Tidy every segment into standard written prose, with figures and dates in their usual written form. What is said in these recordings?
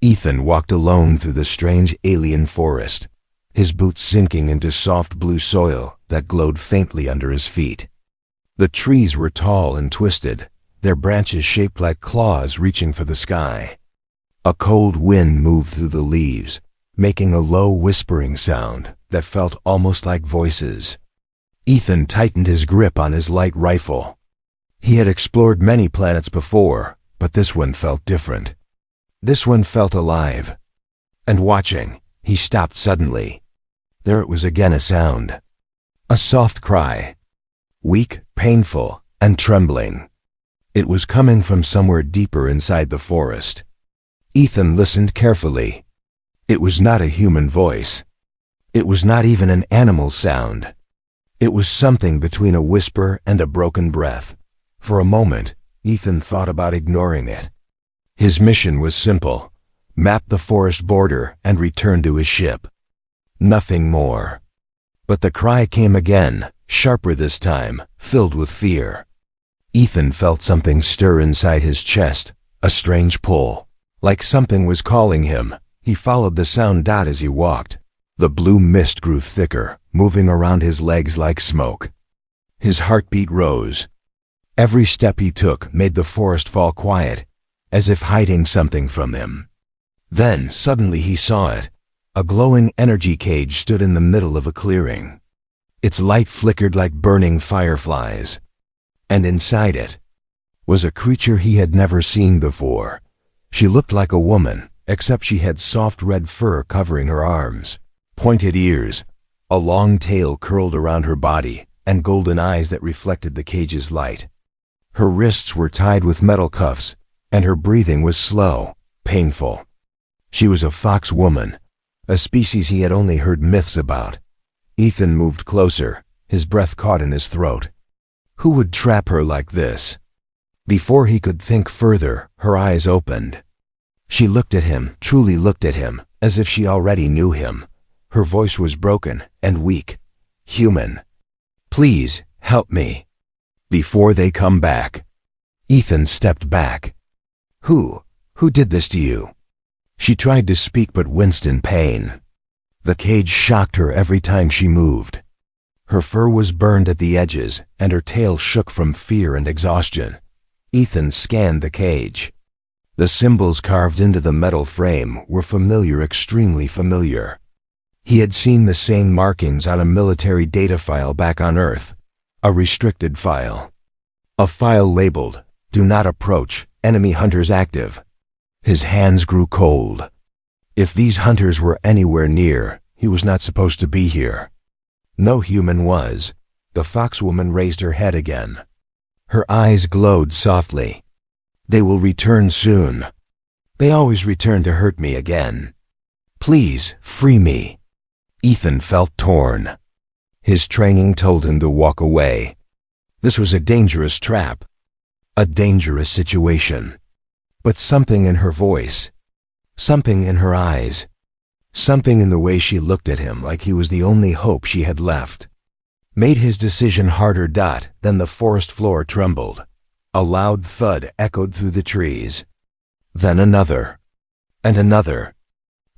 Ethan walked alone through the strange alien forest, his boots sinking into soft blue soil that glowed faintly under his feet. The trees were tall and twisted, their branches shaped like claws reaching for the sky. A cold wind moved through the leaves, making a low whispering sound that felt almost like voices. Ethan tightened his grip on his light rifle. He had explored many planets before, but this one felt different. This one felt alive. And watching, he stopped suddenly. There it was again, a sound. A soft cry. Weak, painful, and trembling. It was coming from somewhere deeper inside the forest. Ethan listened carefully. It was not a human voice. It was not even an animal sound. It was something between a whisper and a broken breath. For a moment, Ethan thought about ignoring it. His mission was simple: map the forest border and return to his ship. Nothing more. But the cry came again, sharper this time, filled with fear. Ethan felt something stir inside his chest, a strange pull. Like something was calling him. He followed the sound as he walked. The blue mist grew thicker, moving around his legs like smoke. His heartbeat rose. Every step he took made the forest fall quiet, as if hiding something from him. Then, suddenly he saw it. A glowing energy cage stood in the middle of a clearing. Its light flickered like burning fireflies. And inside it was a creature he had never seen before. She looked like a woman, except she had soft red fur covering her arms, pointed ears, a long tail curled around her body, and golden eyes that reflected the cage's light. Her wrists were tied with metal cuffs, and her breathing was slow, painful. She was a fox woman, a species he had only heard myths about. Ethan moved closer, his breath caught in his throat. Who would trap her like this? Before he could think further, her eyes opened. She looked at him, truly looked at him, as if she already knew him. Her voice was broken and weak. Human. Please, help me. Before they come back. Ethan stepped back. Who did this to you? She tried to speak but winced in pain. The cage shocked her every time she moved. Her fur was burned at the edges, and her tail shook from fear and exhaustion. Ethan scanned the cage. The symbols carved into the metal frame were familiar, extremely familiar. He had seen the same markings on a military data file back on Earth, a restricted file. A file labeled, "Do not approach, enemy hunters active." His hands grew cold. If these hunters were anywhere near, he was not supposed to be here. No human was. The foxwoman raised her head again. Her eyes glowed softly. They will return soon. They always return to hurt me again. Please, free me. Ethan felt torn. His training told him to walk away. This was a dangerous trap. A dangerous situation. But something in her voice, something in her eyes, something in the way she looked at him like he was the only hope she had left, made his decision harder. Then the forest floor trembled. A loud thud echoed through the trees. Then another. And another.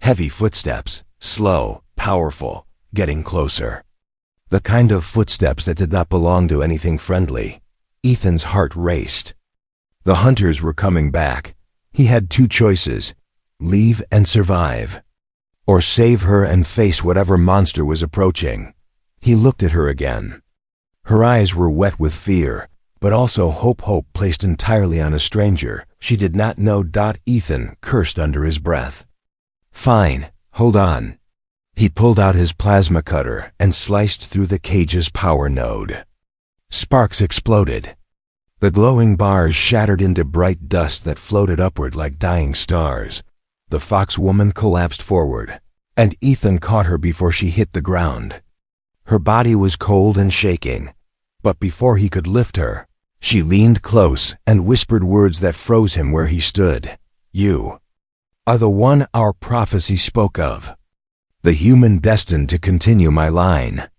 Heavy footsteps, slow, powerful, getting closer. The kind of footsteps that did not belong to anything friendly. Ethan's heart raced. The hunters were coming back. He had two choices: leave and survive, or save her and face whatever monster was approaching. He looked at her again. Her eyes were wet with fear, but also hope placed entirely on a stranger she did not know. Ethan cursed under his breath. Fine, hold on. He pulled out his plasma cutter and sliced through the cage's power node. Sparks exploded. The glowing bars shattered into bright dust that floated upward like dying stars. The foxwoman collapsed forward, and Ethan caught her before she hit the ground. Her body was cold and shaking, but before he could lift her, she leaned close and whispered words that froze him where he stood. You are the one our prophecy spoke of, the human destined to continue my line.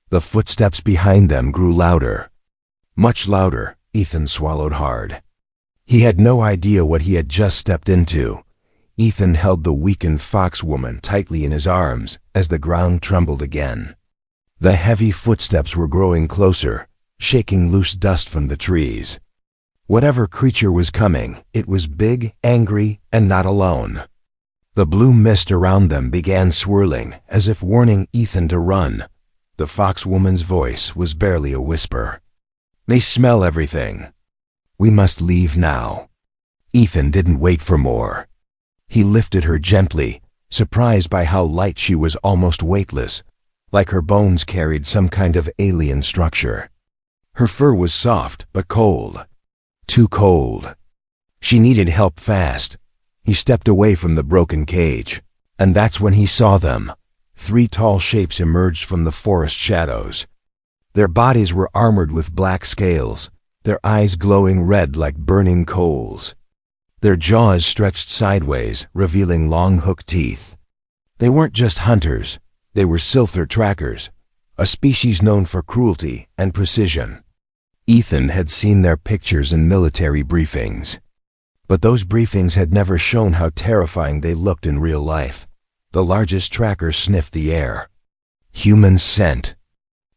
The footsteps behind them grew louder. Much louder. Ethan swallowed hard. He had no idea what he had just stepped into. Ethan held the weakened fox woman tightly in his arms as the ground trembled again. The heavy footsteps were growing closer, shaking loose dust from the trees. Whatever creature was coming, it was big, angry, and not alone. The blue mist around them began swirling, as if warning Ethan to run. The fox woman's voice was barely a whisper. "They smell everything. We must leave now." Ethan didn't wait for more. He lifted her gently, surprised by how light she was, almost weightless, like her bones carried some kind of alien structure. Her fur was soft but cold. Too cold. She needed help fast. He stepped away from the broken cage, and that's when he saw them. 3 tall shapes emerged from the forest shadows. Their bodies were armored with black scales, their eyes glowing red like burning coals. Their jaws stretched sideways, revealing long hooked teeth. They weren't just hunters, they were Silther trackers, a species known for cruelty and precision. Ethan had seen their pictures in military briefings. But those briefings had never shown how terrifying they looked in real life. The largest tracker sniffed the air. Human scent.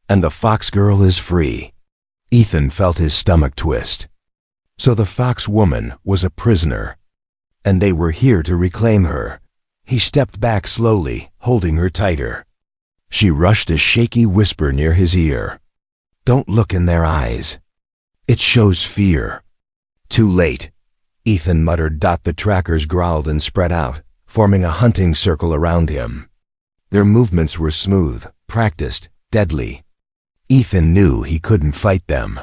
And the fox girl is free. Ethan felt his stomach twist. So the fox woman was a prisoner. And they were here to reclaim her. He stepped back slowly, holding her tighter. She rushed a shaky whisper near his ear. "Don't look in their eyes. It shows fear." Too late. Ethan muttered. The trackers growled and spread out, forming a hunting circle around him. Their movements were smooth, practiced, deadly. Ethan knew he couldn't fight them.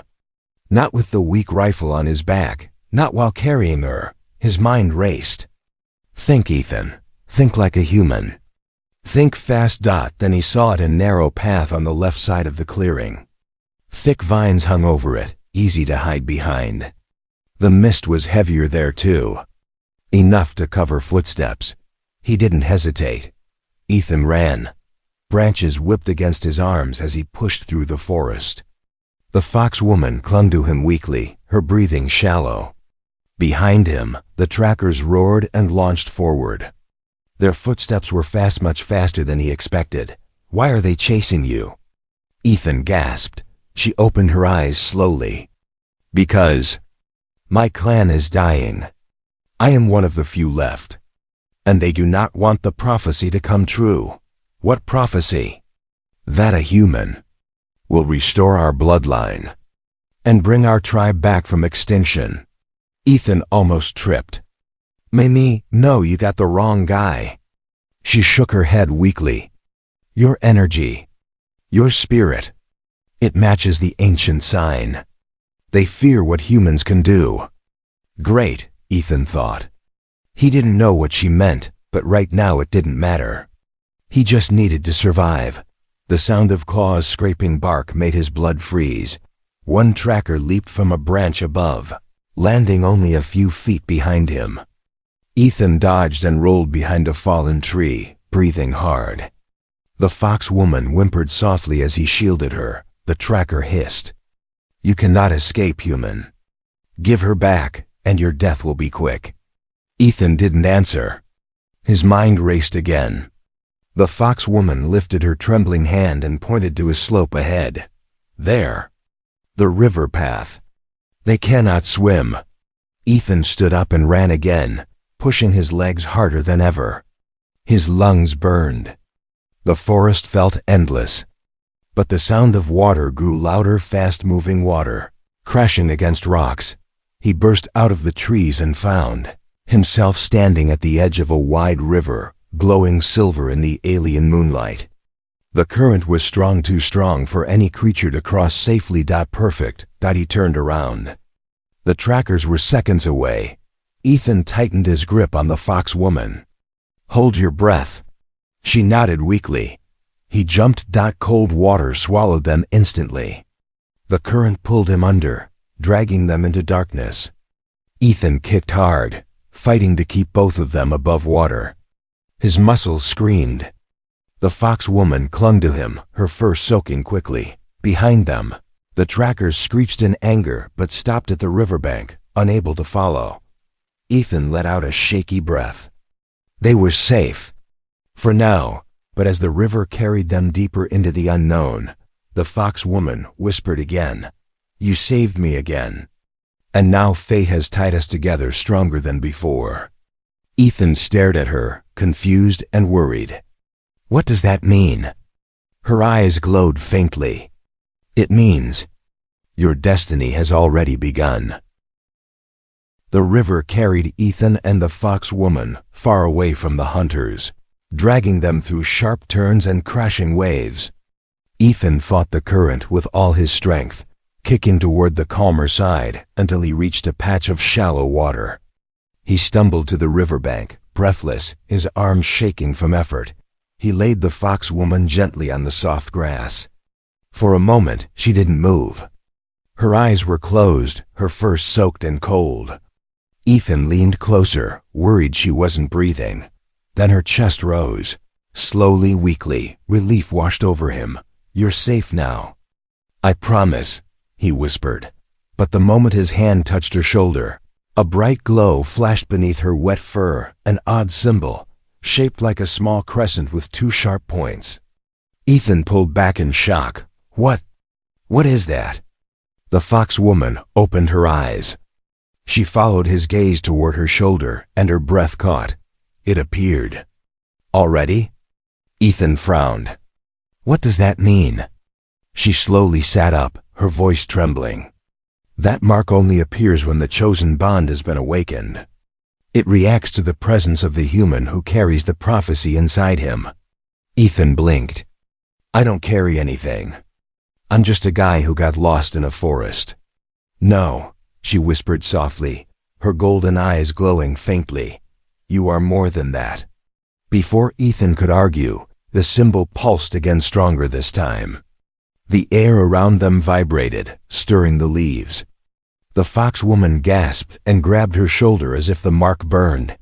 Not with the weak rifle on his back, not while carrying her. His mind raced. Think, Ethan. Think like a human. Think fast. Then he saw it, a narrow path on the left side of the clearing. Thick vines hung over it, easy to hide behind. The mist was heavier there too. Enough to cover footsteps. He didn't hesitate. Ethan ran. Branches whipped against his arms as he pushed through the forest. The fox woman clung to him weakly, her breathing shallow. Behind him, the trackers roared and launched forward. Their footsteps were fast, much faster than he expected. "Why are they chasing you?" Ethan gasped. She opened her eyes slowly. "Because my clan is dying. I am one of the few left. And they do not want the prophecy to come true." "What prophecy?" "That a human will restore our bloodline and bring our tribe back from extinction." Ethan almost tripped. "Mimi, no, you got the wrong guy." She shook her head weakly. "Your energy, your spirit, it matches the ancient sign. They fear what humans can do." Great, Ethan thought. He didn't know what she meant, but right now it didn't matter. He just needed to survive. The sound of claws scraping bark made his blood freeze. One tracker leaped from a branch above, landing only a few feet behind him. Ethan dodged and rolled behind a fallen tree, breathing hard. The fox woman whimpered softly as he shielded her. The tracker hissed. "You cannot escape, human. Give her back, and your death will be quick." Ethan didn't answer. His mind raced again. The fox woman lifted her trembling hand and pointed to a slope ahead. "There. The river path. They cannot swim." Ethan stood up and ran again, pushing his legs harder than ever. His lungs burned. The forest felt endless. But the sound of water grew louder, fast-moving water, crashing against rocks. He burst out of the trees and found himself standing at the edge of a wide river, glowing silver in the alien moonlight. The current was strong, too strong for any creature to cross safely. Perfect. He turned around. The trackers were seconds away. Ethan tightened his grip on the fox woman. "Hold your breath." She nodded weakly. He jumped. Cold water swallowed them instantly. The current pulled him under, dragging them into darkness. Ethan kicked hard, fighting to keep both of them above water. His muscles screamed. The fox woman clung to him, her fur soaking quickly. Behind them, the trackers screeched in anger but stopped at the riverbank, unable to follow. Ethan let out a shaky breath. They were safe. For now, but as the river carried them deeper into the unknown, the fox woman whispered again, "You saved me again. And now fate has tied us together stronger than before." Ethan stared at her, confused and worried. "What does that mean?" Her eyes glowed faintly. "It means your destiny has already begun." The river carried Ethan and the fox woman far away from the hunters, dragging them through sharp turns and crashing waves. Ethan fought the current with all his strength, kicking toward the calmer side until he reached a patch of shallow water. He stumbled to the riverbank, breathless, his arms shaking from effort. He laid the fox woman gently on the soft grass. For a moment, she didn't move. Her eyes were closed, her fur soaked and cold. Ethan leaned closer, worried she wasn't breathing. Then her chest rose. Slowly, weakly, relief washed over him. "You're safe now." "I promise," he whispered. But the moment his hand touched her shoulder, a bright glow flashed beneath her wet fur, an odd symbol, shaped like a small crescent with two sharp points. Ethan pulled back in shock. What is that?" The fox woman opened her eyes. She followed his gaze toward her shoulder, and her breath caught. It appeared. "Already?" Ethan frowned. "What does that mean?" She slowly sat up, her voice trembling. "That mark only appears when the chosen bond has been awakened. It reacts to the presence of the human who carries the prophecy inside him." Ethan blinked. "I don't carry anything. I'm just a guy who got lost in a forest." "No," she whispered softly, her golden eyes glowing faintly. "You are more than that." Before Ethan could argue, the symbol pulsed again, stronger this time. The air around them vibrated, stirring the leaves. The fox woman gasped and grabbed her shoulder as if the mark burned.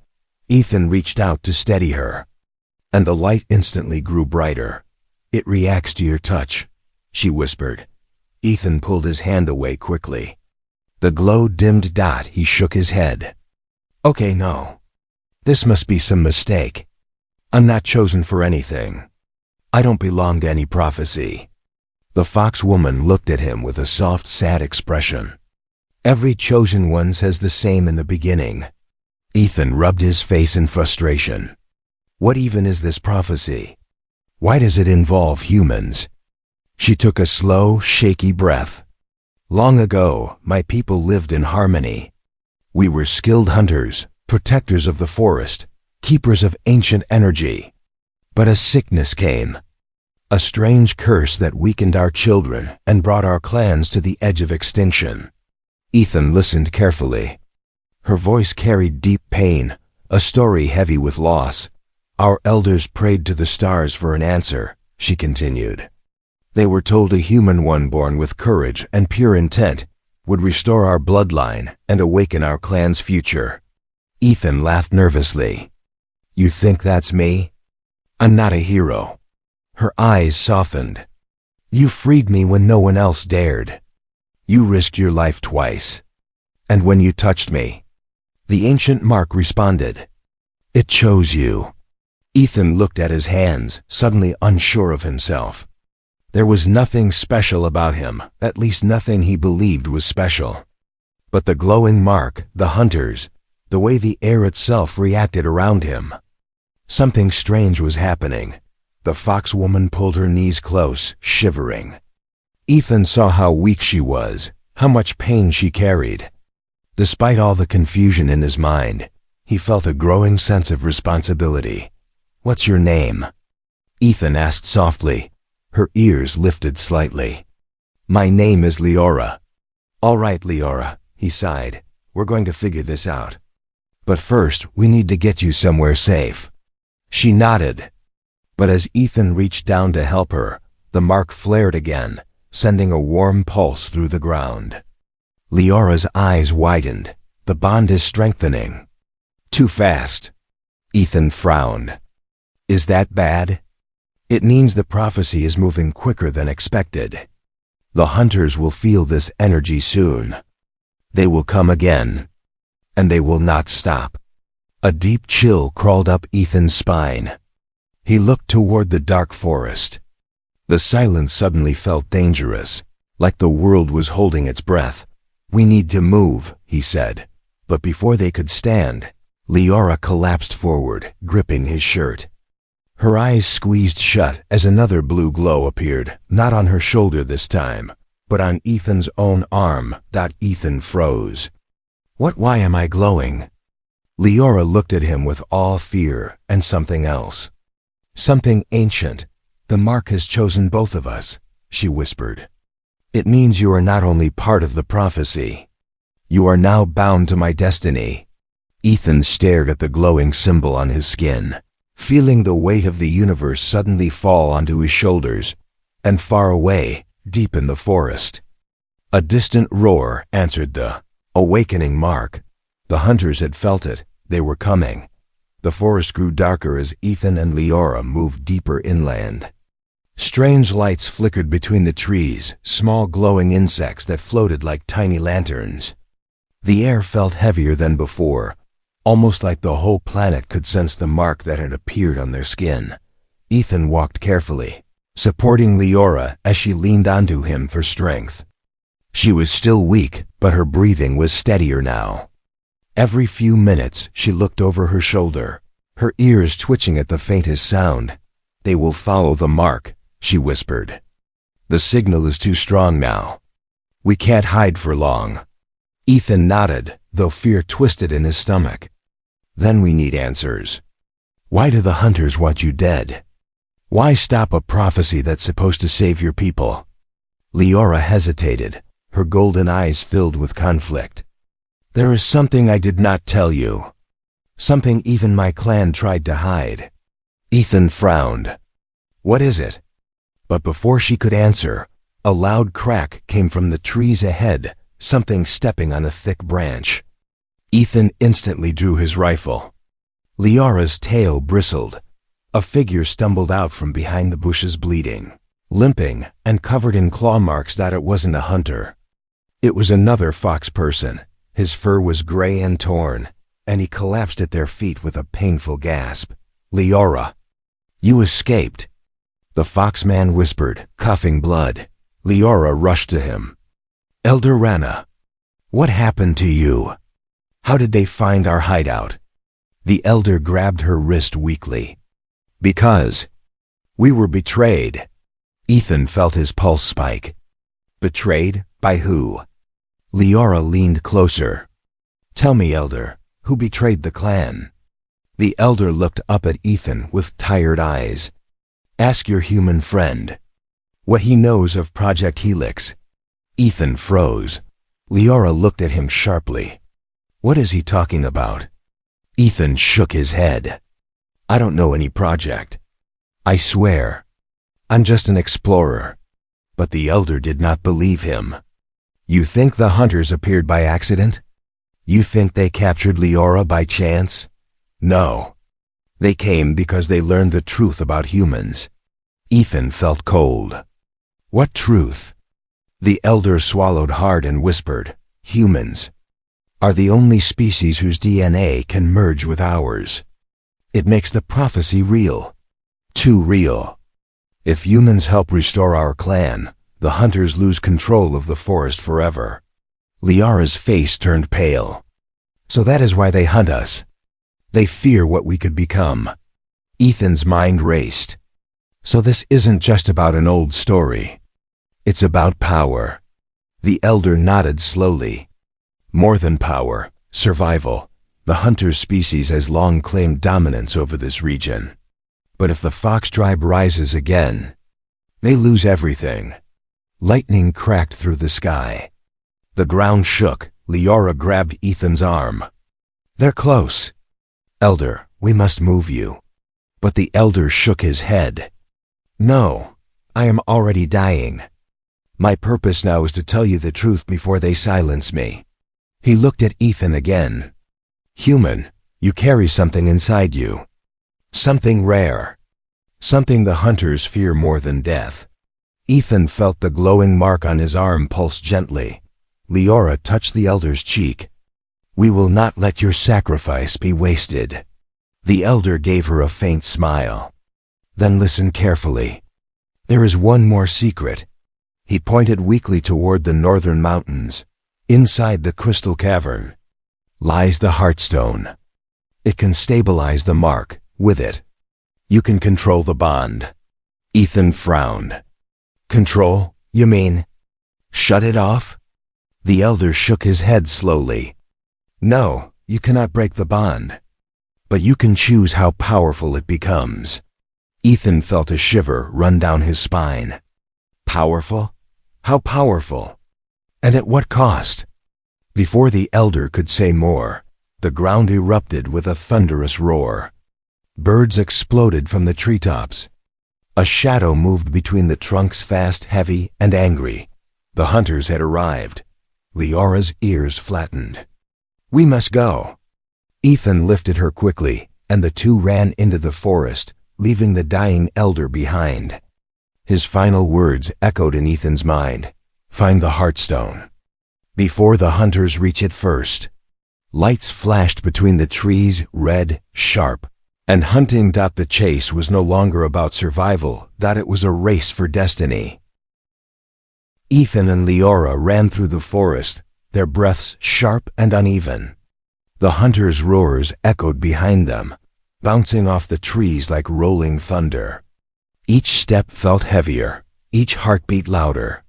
Ethan reached out to steady her, and the light instantly grew brighter. "It reacts to your touch," she whispered. Ethan pulled his hand away quickly. The glow dimmed. He shook his head. "Okay, no. This must be some mistake. I'm not chosen for anything. I don't belong to any prophecy." The fox woman looked at him with a soft, sad expression. "Every chosen one says the same in the beginning." Ethan rubbed his face in frustration. "What even is this prophecy? Why does it involve humans?" She took a slow, shaky breath. "Long ago, my people lived in harmony. We were skilled hunters, protectors of the forest, keepers of ancient energy. But a sickness came. A strange curse that weakened our children and brought our clans to the edge of extinction." Ethan listened carefully. Her voice carried deep pain, a story heavy with loss. "Our elders prayed to the stars for an answer," she continued. "They were told a human one born with courage and pure intent would restore our bloodline and awaken our clan's future." Ethan laughed nervously. "You think that's me? I'm not a hero." Her eyes softened. "You freed me when no one else dared. You risked your life twice. And when you touched me, the ancient mark responded. It chose you." Ethan looked at his hands, suddenly unsure of himself. There was nothing special about him, at least nothing he believed was special. But the glowing mark, the hunters, the way the air itself reacted around him. Something strange was happening. The fox woman pulled her knees close, shivering. Ethan saw how weak she was, how much pain she carried. Despite all the confusion in his mind, he felt a growing sense of responsibility. "What's your name?" Ethan asked softly. Her ears lifted slightly. "My name is Leora." "All right, Leora," he sighed. "We're going to figure this out. But first, we need to get you somewhere safe." She nodded. But as Ethan reached down to help her, the mark flared again, sending a warm pulse through the ground. Leora's eyes widened. The bond is strengthening. "Too fast." Ethan frowned. "Is that bad?" "It means the prophecy is moving quicker than expected. The hunters will feel this energy soon. They will come again. And they will not stop." A deep chill crawled up Ethan's spine. He looked toward the dark forest. The silence suddenly felt dangerous, like the world was holding its breath. "We need to move," he said. But before they could stand, Leora collapsed forward, gripping his shirt. Her eyes squeezed shut as another blue glow appeared, not on her shoulder this time, but on Ethan's own arm. Ethan froze. Why am I glowing?" Leora looked at him with awe, fear, and something else. "Something ancient. The mark has chosen both of us," she whispered. "It means you are not only part of the prophecy. You are now bound to my destiny." Ethan stared at the glowing symbol on his skin, feeling the weight of the universe suddenly fall onto his shoulders. And far away, deep in the forest, a distant roar answered the awakening mark. The hunters had felt it. They were coming. The forest grew darker as Ethan and Leora moved deeper inland. Strange lights flickered between the trees, small glowing insects that floated like tiny lanterns. The air felt heavier than before, almost like the whole planet could sense the mark that had appeared on their skin. Ethan walked carefully, supporting Leora as she leaned onto him for strength. She was still weak, but her breathing was steadier now. Every few minutes, she looked over her shoulder, her ears twitching at the faintest sound. "They will follow the mark," she whispered. "The signal is too strong now. We can't hide for long." Ethan nodded, though fear twisted in his stomach. "Then we need answers. Why do the hunters want you dead? Why stop a prophecy that's supposed to save your people?" Leora hesitated, her golden eyes filled with conflict. "There is something I did not tell you. Something even my clan tried to hide." Ethan frowned. "What is it?" But before she could answer, a loud crack came from the trees ahead, something stepping on a thick branch. Ethan instantly drew his rifle. Leora's tail bristled. A figure stumbled out from behind the bushes, bleeding, limping, and covered in claw marks. It wasn't a hunter. It was another fox person. His fur was gray and torn, and he collapsed at their feet with a painful gasp. "Leora, you escaped," the foxman whispered, coughing blood. Leora rushed to him. "Elder Rana, what happened to you? How did they find our hideout?" The elder grabbed her wrist weakly. "Because we were betrayed." Ethan felt his pulse spike. "Betrayed? By who?" Leora leaned closer. "Tell me, Elder, who betrayed the clan?" The elder looked up at Ethan with tired eyes. "Ask your human friend what he knows of Project Helix." Ethan froze. Leora looked at him sharply. "What is he talking about?" Ethan shook his head. "I don't know any project. I swear. I'm just an explorer." But the elder did not believe him. "You think the hunters appeared by accident? You think they captured Leora by chance? No. They came because they learned the truth about humans." Ethan felt cold. "What truth?" The elder swallowed hard and whispered, "Humans are the only species whose DNA can merge with ours. It makes the prophecy real. Too real. If humans help restore our clan, the hunters lose control of the forest forever." Leora's face turned pale. "So that is why they hunt us. They fear what we could become." Ethan's mind raced. "So this isn't just about an old story. It's about power." The elder nodded slowly. "More than power, survival. The hunter species has long claimed dominance over this region. But if the fox tribe rises again, they lose everything." Lightning cracked through the sky. The ground shook. Leora grabbed Ethan's arm. "They're close. Elder, we must move you." But the elder shook his head. "No, I am already dying. My purpose now is to tell you the truth before they silence me." He looked at Ethan again. "Human, you carry something inside you. Something rare. Something the hunters fear more than death." Ethan felt the glowing mark on his arm pulse gently. Leora touched the elder's cheek. We will not let your sacrifice be wasted." The elder gave her a faint smile. "Then listen carefully. There is one more secret." He pointed weakly toward the northern mountains. "Inside the crystal cavern lies the Heartstone. It can stabilize the mark. With it, you can control the bond." Ethan frowned. "Control, you mean? Shut it off?" The elder shook his head slowly. "No, you cannot break the bond. But you can choose how powerful it becomes." Ethan felt a shiver run down his spine. Powerful? How powerful? And at what cost? Before the elder could say more, the ground erupted with a thunderous roar. Birds exploded from the treetops. A shadow moved between the trunks, fast, heavy, and angry. The hunters had arrived. Leora's ears flattened. "We must go." Ethan lifted her quickly, and the two ran into the forest, leaving the dying elder behind. His final words echoed in Ethan's mind. "Find the Heartstone before the hunters reach it first." Lights flashed between the trees, red, sharp, and hunting. The chase was no longer about survival, it was a race for destiny. Ethan and Leora ran through the forest, their breaths sharp and uneven. The hunters' roars echoed behind them, bouncing off the trees like rolling thunder. Each step felt heavier, each heartbeat louder.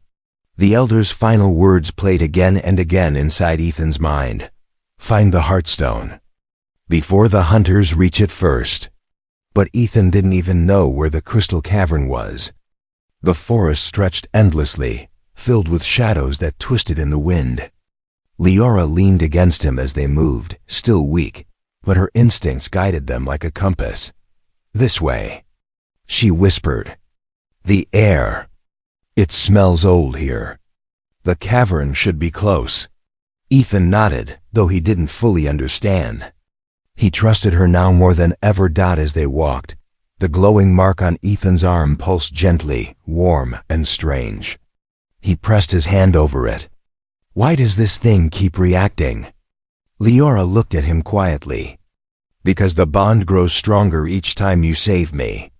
The elder's final words played again and again inside Ethan's mind. Find the Heartstone before the hunters reach it first. But Ethan didn't even know where the crystal cavern was. The forest stretched endlessly, filled with shadows that twisted in the wind. Leora leaned against him as they moved, still weak, but her instincts guided them like a compass. This way, she whispered. The air. It smells old here. The cavern should be close. Ethan nodded, though he didn't fully understand. He trusted her now more than ever. As they walked, the glowing mark on Ethan's arm pulsed gently, warm and strange. He pressed his hand over it. Why does this thing keep reacting? Leora looked at him quietly. Because the bond grows stronger each time you save me.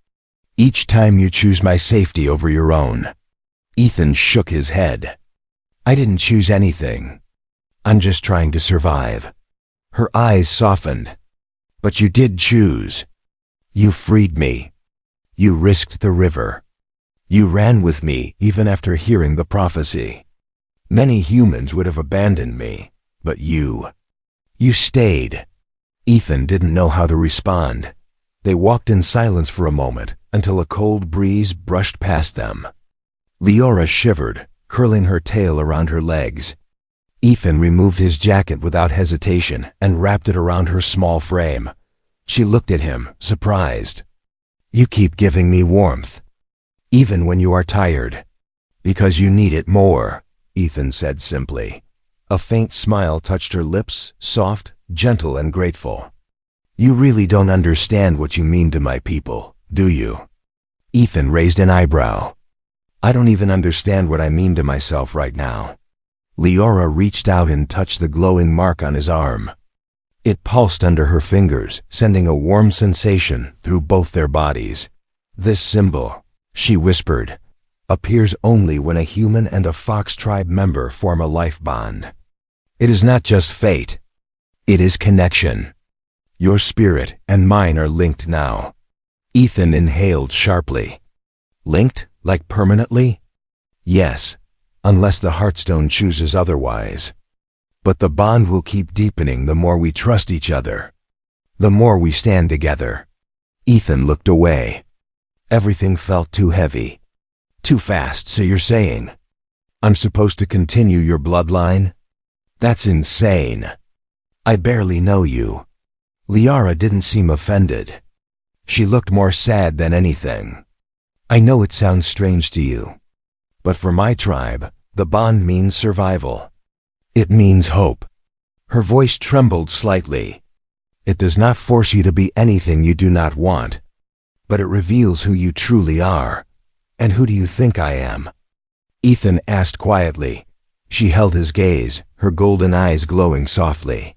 Each time you choose my safety over your own. Ethan shook his head. I didn't choose anything. I'm just trying to survive. Her eyes softened. But you did choose. You freed me. You risked the river. You ran with me even after hearing the prophecy. Many humans would have abandoned me, but you stayed. Ethan didn't know how to respond. They walked in silence for a moment until a cold breeze brushed past them. Leora shivered, curling her tail around her legs. Ethan removed his jacket without hesitation and wrapped it around her small frame. She looked at him, surprised. You keep giving me warmth, even when you are tired. Because you need it more, Ethan said simply. A faint smile touched her lips, soft, gentle, and grateful. You really don't understand what you mean to my people, do you? Ethan raised an eyebrow. I don't even understand what I mean to myself right now. Leora reached out and touched the glowing mark on his arm. It pulsed under her fingers, sending a warm sensation through both their bodies. This symbol, she whispered, appears only when a human and a fox tribe member form a life bond. It is not just fate. It is connection. Your spirit and mine are linked now. Ethan inhaled sharply. Linked, like permanently? Yes, unless the Heartstone chooses otherwise. But the bond will keep deepening the more we trust each other. The more we stand together. Ethan looked away. Everything felt too heavy. Too fast, so you're saying I'm supposed to continue your bloodline? That's insane. I barely know you. Leora didn't seem offended. She looked more sad than anything. I know it sounds strange to you, but for my tribe, the bond means survival. It means hope. Her voice trembled slightly. It does not force you to be anything you do not want, but it reveals who you truly are. And who do you think I am? Ethan asked quietly. She held his gaze, her golden eyes glowing softly.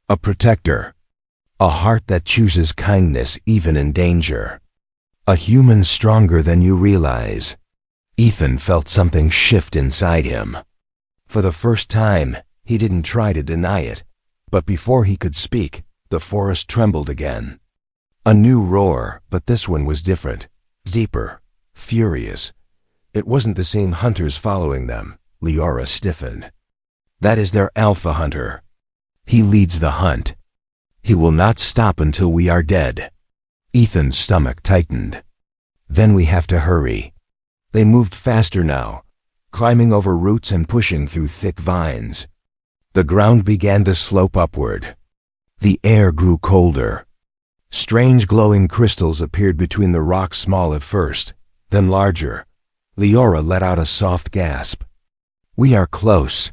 A protector. A heart that chooses kindness even in danger. A human stronger than you realize. Ethan felt something shift inside him. For the first time, he didn't try to deny it, but before he could speak, the forest trembled again. A new roar, but this one was different, deeper, furious. It wasn't the same hunters following them. Leora stiffened. That is their alpha hunter. He leads the hunt. He will not stop until we are dead. Ethan's stomach tightened. Then we have to hurry. They moved faster now, climbing over roots and pushing through thick vines. The ground began to slope upward. The air grew colder. Strange glowing crystals appeared between the rocks, small at first, then larger. Leora let out a soft gasp. We are close.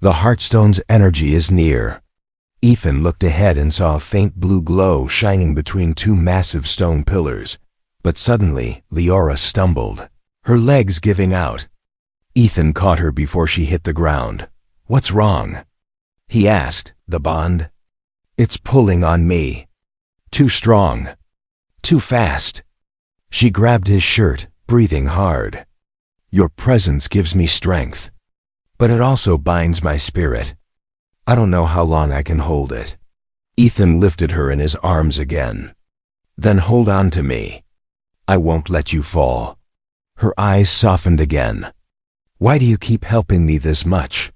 The Heartstone's energy is near. Ethan looked ahead and saw a faint blue glow shining between two massive stone pillars. But suddenly, Leora stumbled, her legs giving out. Ethan caught her before she hit the ground. What's wrong? He asked. The bond? It's pulling on me. Too strong. Too fast. She grabbed his shirt, breathing hard. Your presence gives me strength. But it also binds my spirit. I don't know how long I can hold it. Ethan lifted her in his arms again. Then hold on to me. I won't let you fall. Her eyes softened again. Why do you keep helping me this much?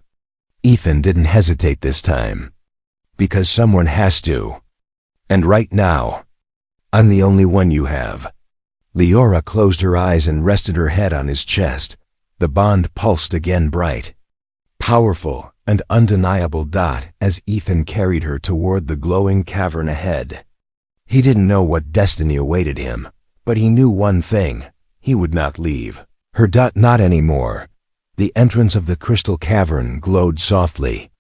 Ethan didn't hesitate this time. Because someone has to. And right now, I'm the only one you have. Leora closed her eyes and rested her head on his chest. The bond pulsed again, bright, powerful, and undeniable dot as Ethan carried her toward the glowing cavern ahead. He didn't know what destiny awaited him, but he knew one thing. He would not leave. Her dot not anymore. The entrance of the crystal cavern glowed softly,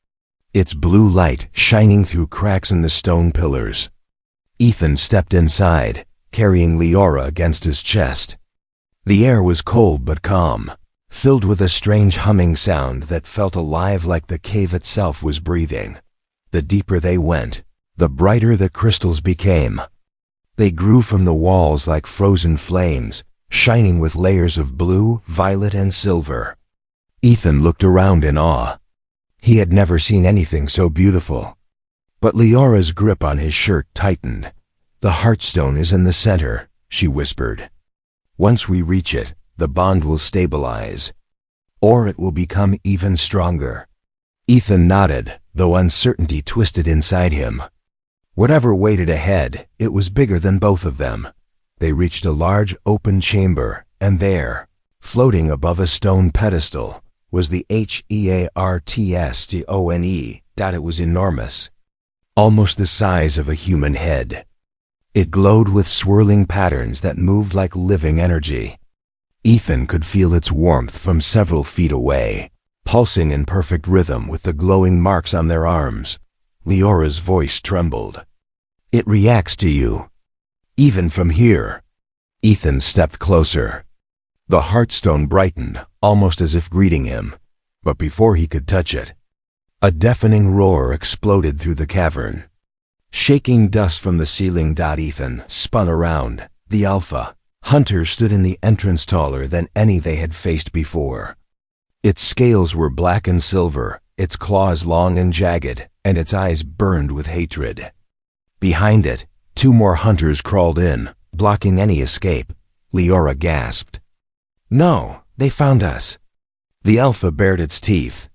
its blue light shining through cracks in the stone pillars. Ethan stepped inside, carrying Leora against his chest. The air was cold but calm, filled with a strange humming sound that felt alive, like the cave itself was breathing. The deeper they went, the brighter the crystals became. They grew from the walls like frozen flames, shining with layers of blue, violet, and silver. Ethan looked around in awe. He had never seen anything so beautiful. But Leora's grip on his shirt tightened. The Heartstone is in the center, she whispered. Once we reach it, the bond will stabilize. Or it will become even stronger. Ethan nodded, though uncertainty twisted inside him. Whatever waited ahead, it was bigger than both of them. They reached a large open chamber, and there, floating above a stone pedestal, was the Heartstone. It was enormous, almost the size of a human head. It glowed with swirling patterns that moved like living energy. Ethan could feel its warmth from several feet away, pulsing in perfect rhythm with the glowing marks on their arms. Leora's voice trembled. It reacts to you, even from here. Ethan stepped closer. The Heartstone brightened, almost as if greeting him, but before he could touch it, a deafening roar exploded through the cavern. Shaking dust from the ceiling. Ethan spun around. The Alpha Hunter stood in the entrance, taller than any they had faced before. Its scales were black and silver, its claws long and jagged, and its eyes burned with hatred. Behind it, two more hunters crawled in, blocking any escape. Leora gasped. No, they found us. The Alpha bared its teeth.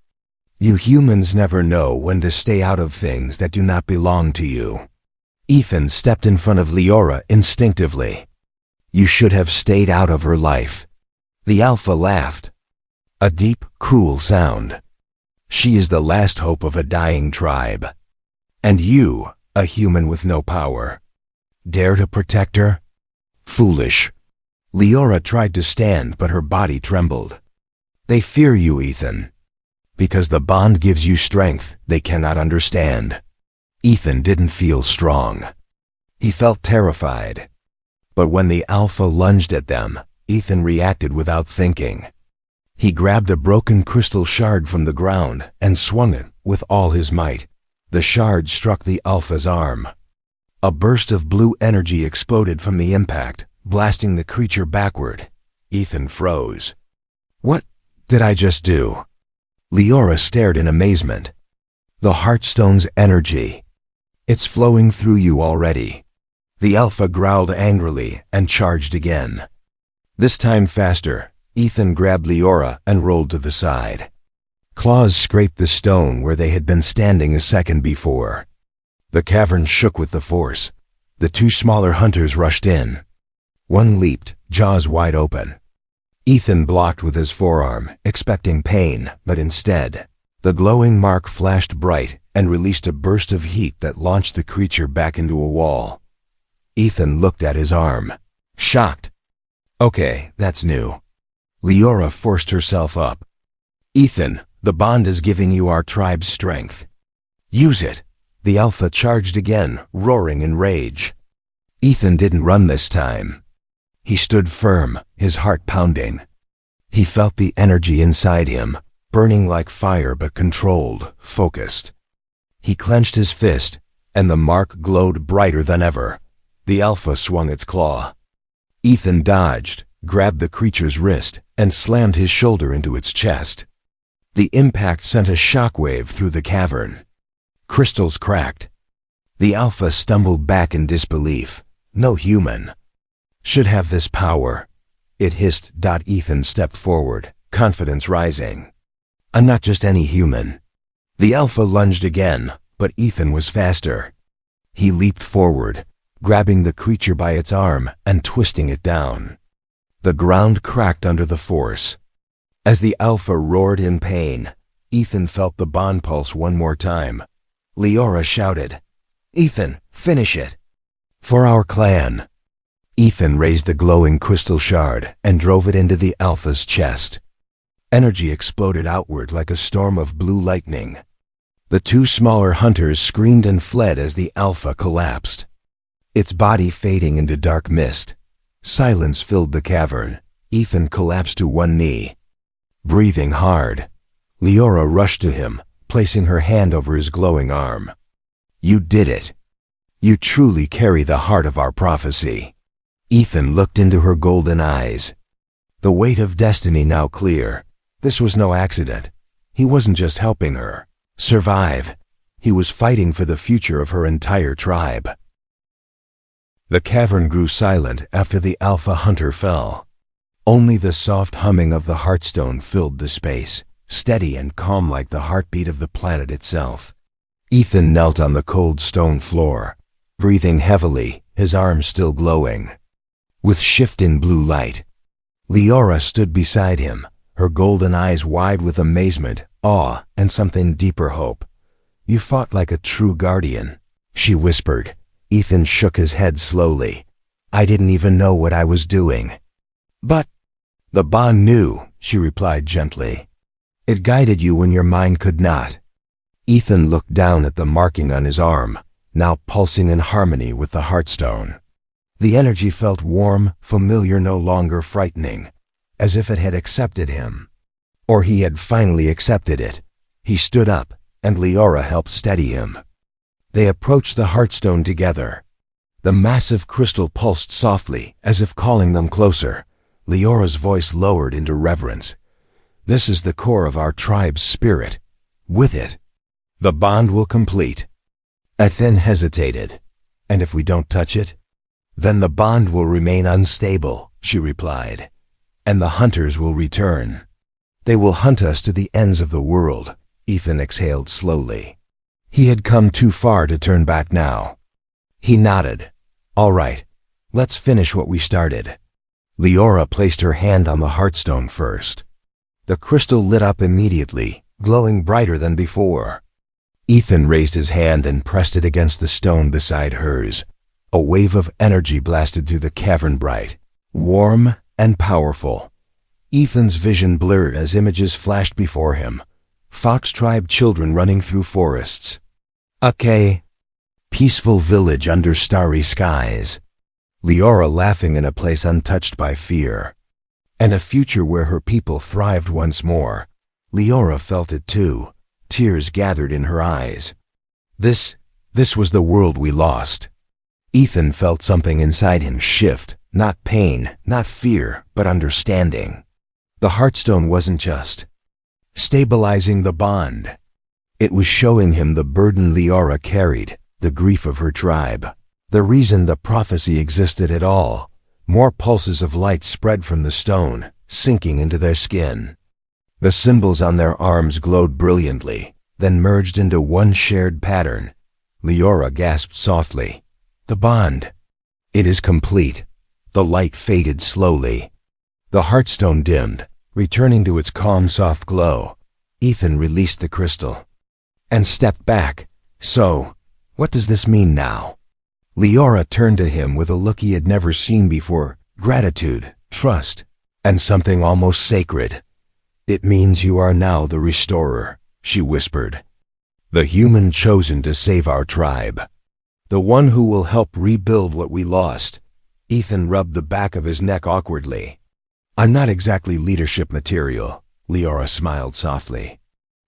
You humans never know when to stay out of things that do not belong to you. Ethan stepped in front of Leora instinctively. You should have stayed out of her life. The Alpha laughed. A deep, cruel sound. She is the last hope of a dying tribe. And you, a human with no power, dare to protect her? Foolish. Leora tried to stand, but her body trembled. They fear you, Ethan. Because the bond gives you strength they cannot understand. Ethan didn't feel strong. He felt terrified. But when the Alpha lunged at them, Ethan reacted without thinking. He grabbed a broken crystal shard from the ground and swung it with all his might. The shard struck the Alpha's arm. A burst of blue energy exploded from the impact, blasting the creature backward. Ethan froze. What did I just do? Leora stared in amazement. The Heartstone's energy. It's flowing through you already. The Alpha growled angrily and charged again. This time faster, Ethan grabbed Leora and rolled to the side. Claws scraped the stone where they had been standing a second before. The cavern shook with the force. The two smaller hunters rushed in. One leaped, jaws wide open. Ethan blocked with his forearm, expecting pain, but instead, the glowing mark flashed bright and released a burst of heat that launched the creature back into a wall. Ethan looked at his arm, shocked. Okay, that's new. Leora forced herself up. Ethan, the bond is giving you our tribe's strength. Use it. The Alpha charged again, roaring in rage. Ethan didn't run this time. He stood firm, his heart pounding. He felt the energy inside him, burning like fire but controlled, focused. He clenched his fist, and the mark glowed brighter than ever. The Alpha swung its claw. Ethan dodged, grabbed the creature's wrist, and slammed his shoulder into its chest. The impact sent a shockwave through the cavern. Crystals cracked. The Alpha stumbled back in disbelief. No human should have this power. It hissed. Ethan stepped forward, confidence rising. I'm not just any human. The Alpha lunged again, but Ethan was faster. He leaped forward, grabbing the creature by its arm and twisting it down. The ground cracked under the force. As the Alpha roared in pain, Ethan felt the bond pulse one more time. Leora shouted, "Ethan, finish it! For our clan!" Ethan raised the glowing crystal shard and drove it into the Alpha's chest. Energy exploded outward like a storm of blue lightning. The two smaller hunters screamed and fled as the Alpha collapsed, its body fading into dark mist. Silence filled the cavern. Ethan collapsed to one knee, breathing hard. Leora rushed to him, placing her hand over his glowing arm. "You did it. You truly carry the heart of our prophecy." Ethan looked into her golden eyes. The weight of destiny now clear. This was no accident. He wasn't just helping her survive. He was fighting for the future of her entire tribe. The cavern grew silent after the Alpha hunter fell. Only the soft humming of the Heartstone filled the space, steady and calm like the heartbeat of the planet itself. Ethan knelt on the cold stone floor, breathing heavily, his arms still glowing with shifting blue light. Leora stood beside him, her golden eyes wide with amazement, awe, and something deeper hope. "You fought like a true guardian," she whispered. Ethan shook his head slowly. "I didn't even know what I was doing." "But the bond knew," she replied gently. "It guided you when your mind could not." Ethan looked down at the marking on his arm, now pulsing in harmony with the Heartstone. The energy felt warm, familiar, no longer frightening, as if it had accepted him. Or he had finally accepted it. He stood up, and Leora helped steady him. They approached the Heartstone together. The massive crystal pulsed softly, as if calling them closer. Leora's voice lowered into reverence. "This is the core of our tribe's spirit. With it, the bond will complete." Ethan hesitated. "And if we don't touch it?" "Then the bond will remain unstable," she replied. "And the hunters will return. They will hunt us to the ends of the world." Ethan exhaled slowly. He had come too far to turn back now. He nodded. "All right, let's finish what we started." Leora placed her hand on the Heartstone first. The crystal lit up immediately, glowing brighter than before. Ethan raised his hand and pressed it against the stone beside hers. A wave of energy blasted through the cavern, bright, warm, and powerful. Ethan's vision blurred as images flashed before him. Fox tribe children running through forests. A peaceful village under starry skies. Leora laughing in a place untouched by fear. And a future where her people thrived once more. Leora felt it too. Tears gathered in her eyes. This was the world we lost. Ethan felt something inside him shift, not pain, not fear, but understanding. The Heartstone wasn't just stabilizing the bond. It was showing him the burden Liara carried, the grief of her tribe, the reason the prophecy existed at all. More pulses of light spread from the stone, sinking into their skin. The symbols on their arms glowed brilliantly, then merged into one shared pattern. Liara gasped softly. The bond. It is complete. The light faded slowly. The Heartstone dimmed, returning to its calm, soft glow. Ethan released the crystal and stepped back. So, what does this mean now? Liara turned to him with a look he had never seen before, gratitude, trust, and something almost sacred. It means you are now the restorer, she whispered. The human chosen to save our tribe. The one who will help rebuild what we lost. Ethan rubbed the back of his neck awkwardly. I'm not exactly leadership material, Liara smiled softly.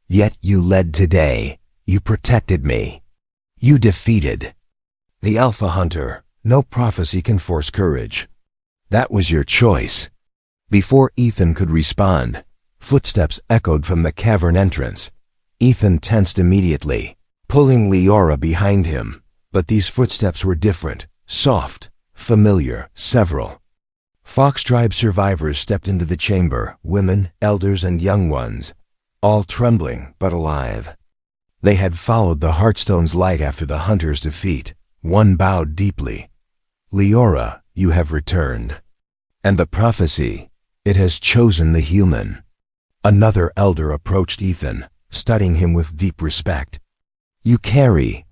Yet you led today. You protected me. You defeated the Alpha Hunter. No prophecy can force courage. That was your choice. Before Ethan could respond, footsteps echoed from the cavern entrance. Ethan tensed immediately, pulling Liara behind him. But these footsteps were different, soft, familiar, several. Fox tribe survivors stepped into the chamber, women, elders, and young ones, all trembling but alive. They had followed the Heartstone's light after the hunter's defeat. One bowed deeply. Liara, you have returned. And the prophecy, it has chosen the human. Another elder approached Ethan, studying him with deep respect. You carry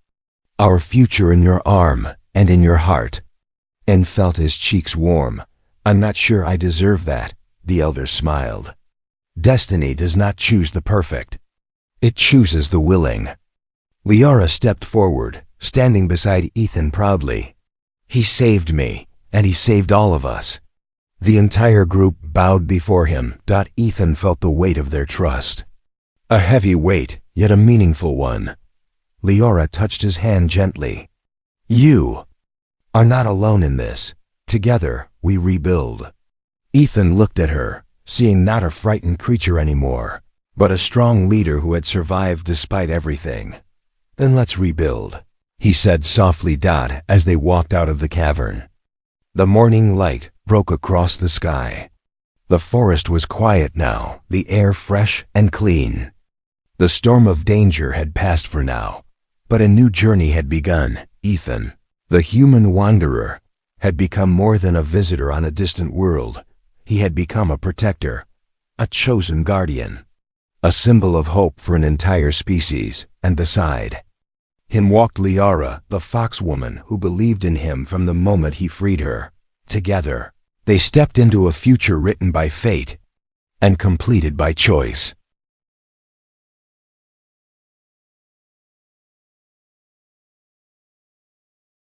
our future in your arm and in your heart. And felt his cheeks warm. I'm not sure I deserve that, the elder smiled. Destiny does not choose the perfect. It chooses the willing. Liara stepped forward, standing beside Ethan proudly. He saved me, and he saved all of us. The entire group bowed before him. Ethan felt the weight of their trust. A heavy weight, yet a meaningful one. Liara touched his hand gently. You are not alone in this. Together, we rebuild. Ethan looked at her, seeing not a frightened creature anymore, but a strong leader who had survived despite everything. Then let's rebuild, he said softly. As they walked out of the cavern, the morning light broke across the sky. The forest was quiet now, the air fresh and clean. The storm of danger had passed for now, but a new journey had begun. Ethan, the human wanderer, had become more than a visitor on a distant world. He had become a protector, a chosen guardian, a symbol of hope for an entire species. And beside him walked Liara, the fox woman who believed in him from the moment he freed her. Together, they stepped into a future written by fate and completed by choice.